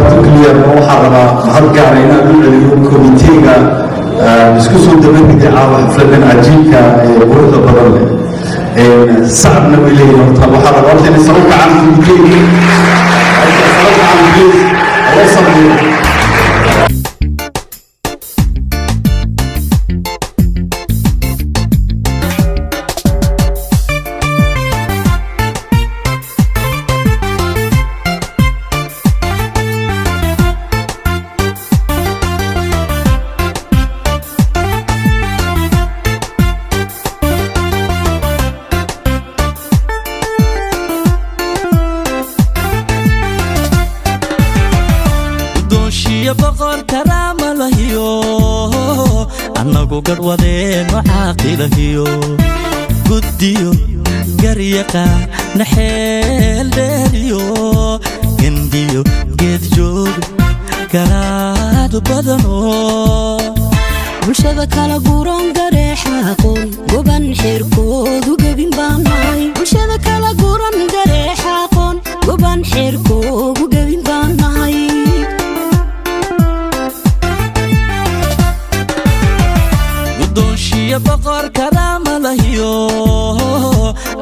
particular waxaa rabaa halkaan inaan u celiyo komiteega isku soo dabadhigay caawa xafladan cajiibka ee quruxda badan leh sacabna way leeyihin horta waxaa rabaa horta inay saro kacaan komiteega saro kacaan please loo sameeyo بقر كرام لهيو أنكو قد ودين وعاقل هيو قديو قريقا نحيل ديو قنديو قد جوب كراد بدنو bulshada kala guuran gareexaqoon goban xirkoodu gabin baanahay bulshada kala guuran gareexaqoon goban xirkoodu gabin baanahay doonshiya baqar karaama lahiyo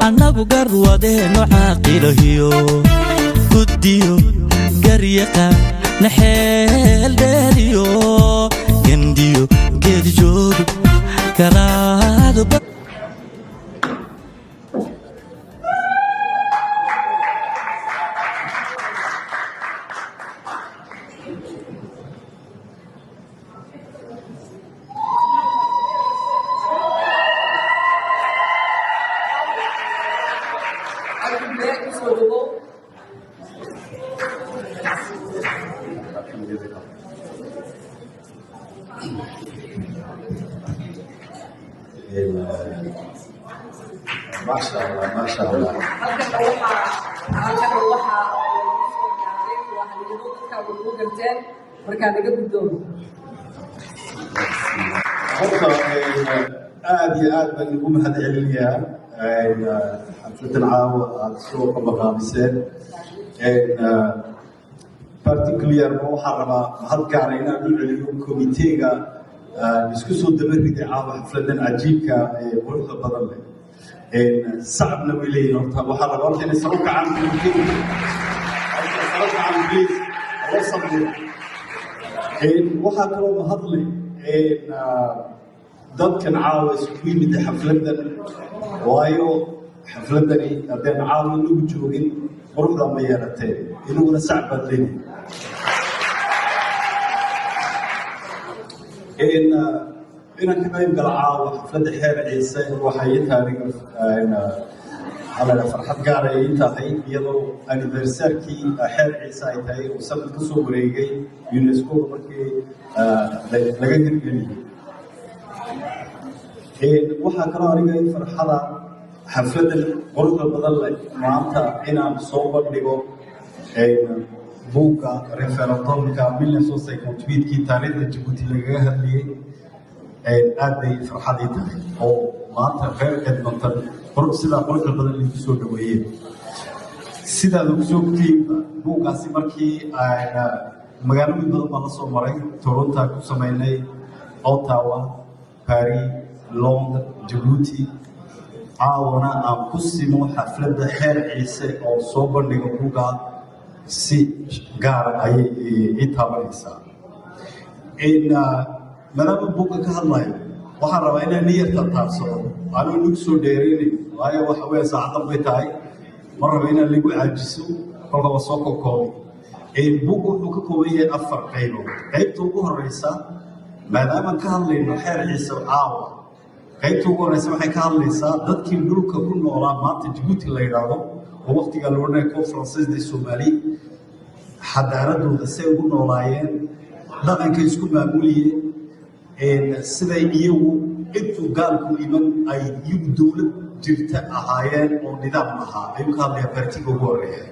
annagu garwadeeno caaqilahiyo guddiyo garyaqa naxeel dheeriyo gendiyo geedijoodu karaado ما شاء الله ما شاء الله aad iyo aad baan ugu mahadcelinayaa xafladan caawa aad soo qabaqaabiseen particular waxaa rabaa halkaan inaan u celiyo komiteega isku soo dabadhigay caawa xafladan cajiibka ee quruxda badan leh sacabna way leeyihin horta waxaa rabaa horta inay saro kacaan komiteega saro kacaan please loo sameeyo waxaa kaloo mahadlay dadkan caawa isugu yimid xafladan waayo xafladani haddeen caawa inagu joogin quruxda ma yeelateen inaguna sacab baad leeyihin inaan ka qayb gala caawa xafladda xeer ciise waxay taariikh farxad gaar ay tahay iyadoo anniversaarkii xeer ciise ay tahay oo sanad ka soo wareegay UNESCO markii laga hirgeliyey waxaa kaloo aniga in farxada xafladan quruxda badan leh maanta inaan soo bandhigo buugga referendumka 1958kii taariikhda Djibouti lagaga hadlayay aad bay farxad ii tahay oo maanta reer Edmonton sidaa quruxda badan lagu soo dhaweeyey sidaad ugu soo gudiyeyba buuggaasi markii magaalooyin badan baan la soo maray Toronto ku sameynay Ottawa Paris London Djibouti caawana aan ku simo xafladda xeer ciise oo soo bandhiga buugga si gaar ayay ii taabanaysaa maadaama buugga ka hadlayo waxaan rabaa inaan niyarta taabsado anuu nagu soo dheeraynayo waayo waxa weeye saacaddan bay tahay ma raba inaan lagu caajiso kolkaba soo koobay buugga wuxuu ka kooban yahay 4 qaybood qaybta ugu horeysa maadaama ka hadlayno xeer ciise caawa qaybta ugu horeysa waxay ka hadlaysaa dadkii dhulka ku noolaa maanta Djibouti la yidhaahdo oo waqtiga loo dhahay conferences de Somali xadaaradooda say ugu noolaayeen dhaqanka isku maamuliyeen siday iyagu intuu gaalku iman ay iyagu dowlad jirta ahaayeen oo nidaam ahaa ayuu ka hadlayaa partiga ugu horeeya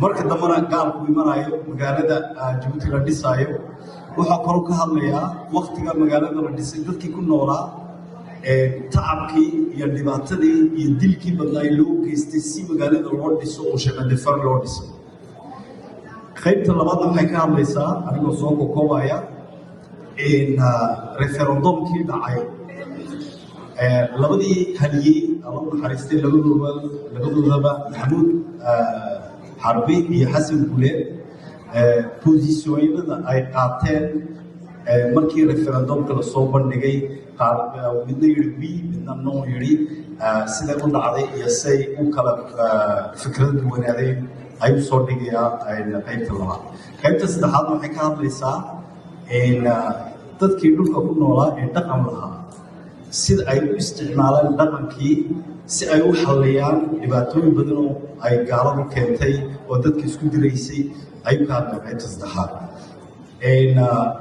marka dambana gaalku imanayo magaalada Djibouti la dhisaayo waxaa kaloo ka hadlayaa waqtiga magaalada la dhisay dadkii ku noolaa tacabkii iyo dhibaatadii iyo dilkii badnaa loo geystay si magaalada loo dhiso oo shaqadifar loo dhiso qaybta labaad waxay ka hadlaysaa anigoo soo koobaya in referendumkii dhacay labadii haliyey alla naxariistay labadoodaba maxamuud xarbi iyo xasan guleed posisiyonada ay qaateen markii referendumka la soo bandhigay qaar midna yidhi b midna no yidhi siday u dhacday iyo say u kala fikrada duwanaaday ayuu soo dhigayaa qaybta labaad qaybta saddexaad waxay ka hadlaysaa dadkii dhulka ku noolaa ee dhaqan lahaa sida ay u isticmaalaan dhaqankii si ay u xalliyaan dhibaatooyin badan oo ay gaaladu keentay oo dadka isku diraysay ayuu ka hadlay qaybta saddexaad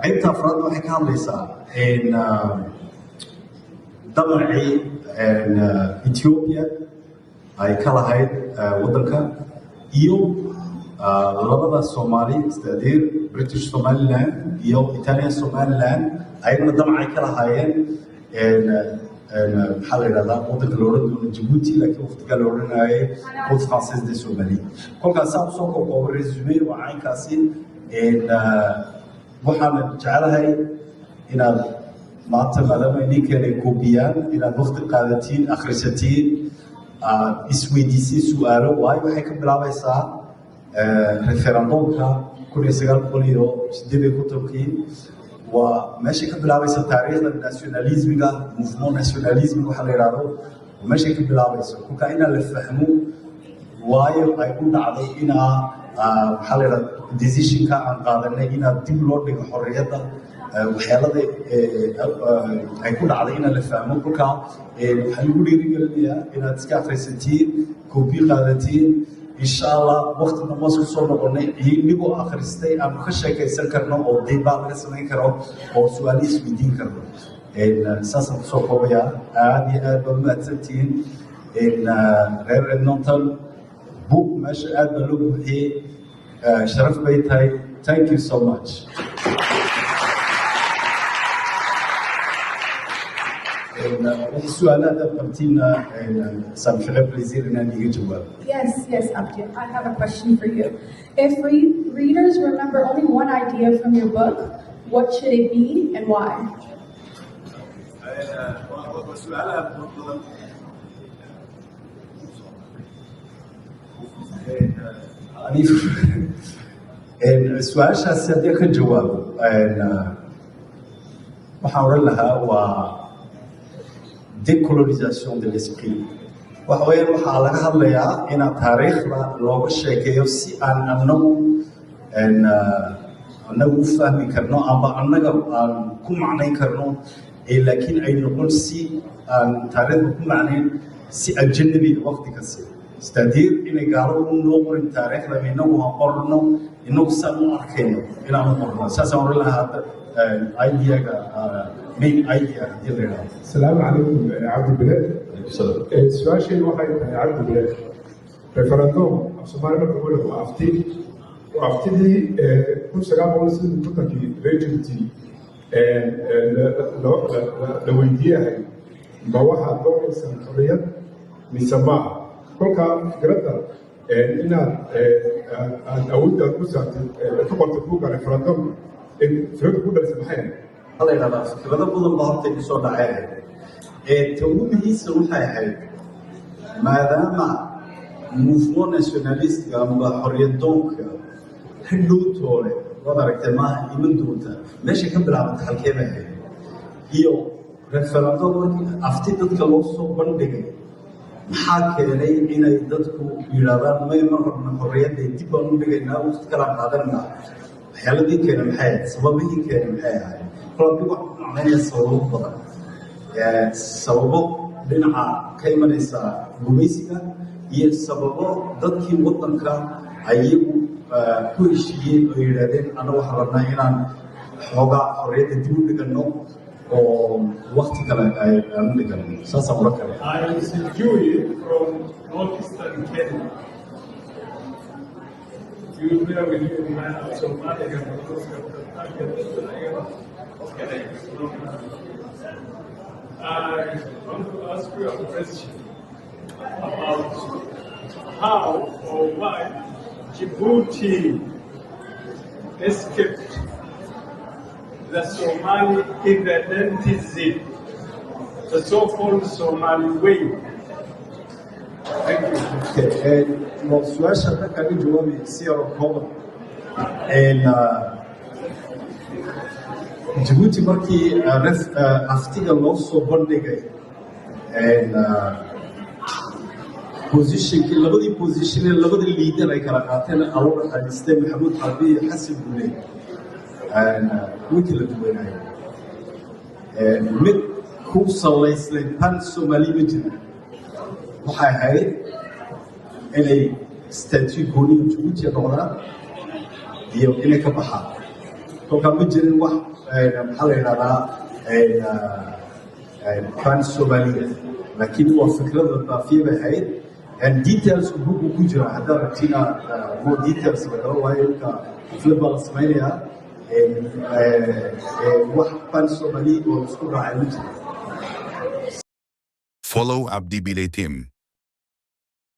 qaybta afraad waxay ka hadlaysaa damacii Ethiopia ay ka lahayd waddanka iyo labada Soomaali istadeer British Somaliland iyo Italian Somaliland ayaguna damacay ka lahaayeen maxaa la yidhahdaa waddanka la odhan doono Djibouti laakiin waqtigaa la odhanayay Côte Française de Somalie kolkaas aan soo koobay resume waa caynkaasi waxaan jecelahay inaad maanta maadaama ninkan ay koobiyaan inaad waqti qaadatiin akhrisatiin isweydiisay su'aalo waayo waxay ka bilaabaysaa referendumka 1958 waa meeshay ka bilaabaysa taariikhda nationalismiga movement nationalismiga waxa la yidhaahdo meeshay ka bilaabayso kolka inaa la fahmo waayo ay u dhacday inaa maxaa la yidhahda decisionka aan qaadanay inaa dib loo dhigo xorriyadda waxyaalada ay ku dhacday inaa la fahmo kolka waxaa lagu dhiirigelinayaa inaad iska akhrisatiin koobi qaadatiin insha allah waqti dambe isku soo noqonay inigoo akhristay aan ka sheekaysan karno oo deybaa laga samayn karo oo su'aalo isweydiin karno saasaan kusoo koobayaa aad iyo aad baa mahadsantihiin reer Edmonton book meesha aad baa loo buuxiyey sharaf bay tahay thank you so much Yes, Abdi. I have a question for you. If readers remember only one idea from your book, what should it be and why? su-aashaasi haddii ka jawaabo waxaan oran lahaa waa decolonisation de l'esprit waxa weeyaan waxaa laga hadlayaa inaad taariikhda looga sheekeeyo si aan annagu u fahmi karno ama annaga aan ku macnayn karno laakiin ay noqon si aan taariikhda ku macnayn si ajanabiga waqti kasta istaadiir inay gaaladu noo qorin taariikhda inagu aan qorno inagu saan u arkayno inaan u qorno saasaan oran lahaa ideaga main idea hadii la yidhahdo السلام عليكم عبد البلاد. السؤال شيء واحد عبد البلاد. ريفرندوم الصومال بقول وأفتي وأفتي كل سجاب ونص الكتاب في ريجنتي لو يديها بواحد دور السنتوريات نسمعها كل كان فكرتها إن أود أن أساعد تقول تفوق ريفرندوم فكرة كلها سمحين. هذا يلا فكرة بدل ضغط يسوع عين توميس waxay ahayd maadaama movement nationalist ama xorriyadoonka xilluutooda wada aragtay ma iman doonta meesha ka bilaabatay halkee bay ahayd iyo referendum afti dadka loo soo bandhigay maxaa keenay inay dadku yiraahdaan ma rabno xorriyadda dib baan u dhigaynaa waqti kala qaadanaa waxyaaladii keenay maxay ahayd sababihii keenay maxay ahayd kolkii wax macnaheeya sababo badan sababo dhinaca ka imanaysa gumaysiga iyo sababo dadkii waddanka ayagu ku heshiiyeen oo yidhaahdeen annaga waxaan rabnaa inaan xoogaa xorriyadda dib u dhigano oo waqti kale aan u dhigano saasaan ula kale I am Sijui from northeastern Kenya. You bear with you in my Somalia I want to ask you a question about how or why Djibouti escaped the Somali irredentism, the so-called Somali way. Thank you. موضوعش هذا كان جوابي سيارة كومن جبوتي مركي أفتيجا لوسو بندقي position كي لبدي position لبدي leader أي كراكاتين أول حديثي محمود حربي حسب بني وكيل الدويناي مد كوسا ليسلين بان سومالي مجد waxay ahayd inay statue gooni Djibouti noqdaan iyo inay ka baxaan kolkaa ma jirin wax maxaa la yidhahdaa pan Somalia laakiin waa fikrada baafiye bay ahayd details bugu ku jira haddaad rabtina more details laga waayo ilka flip baa la samaynayaa wax pan Somali oo isku raacay ma jiro Follow Abdi Bile Team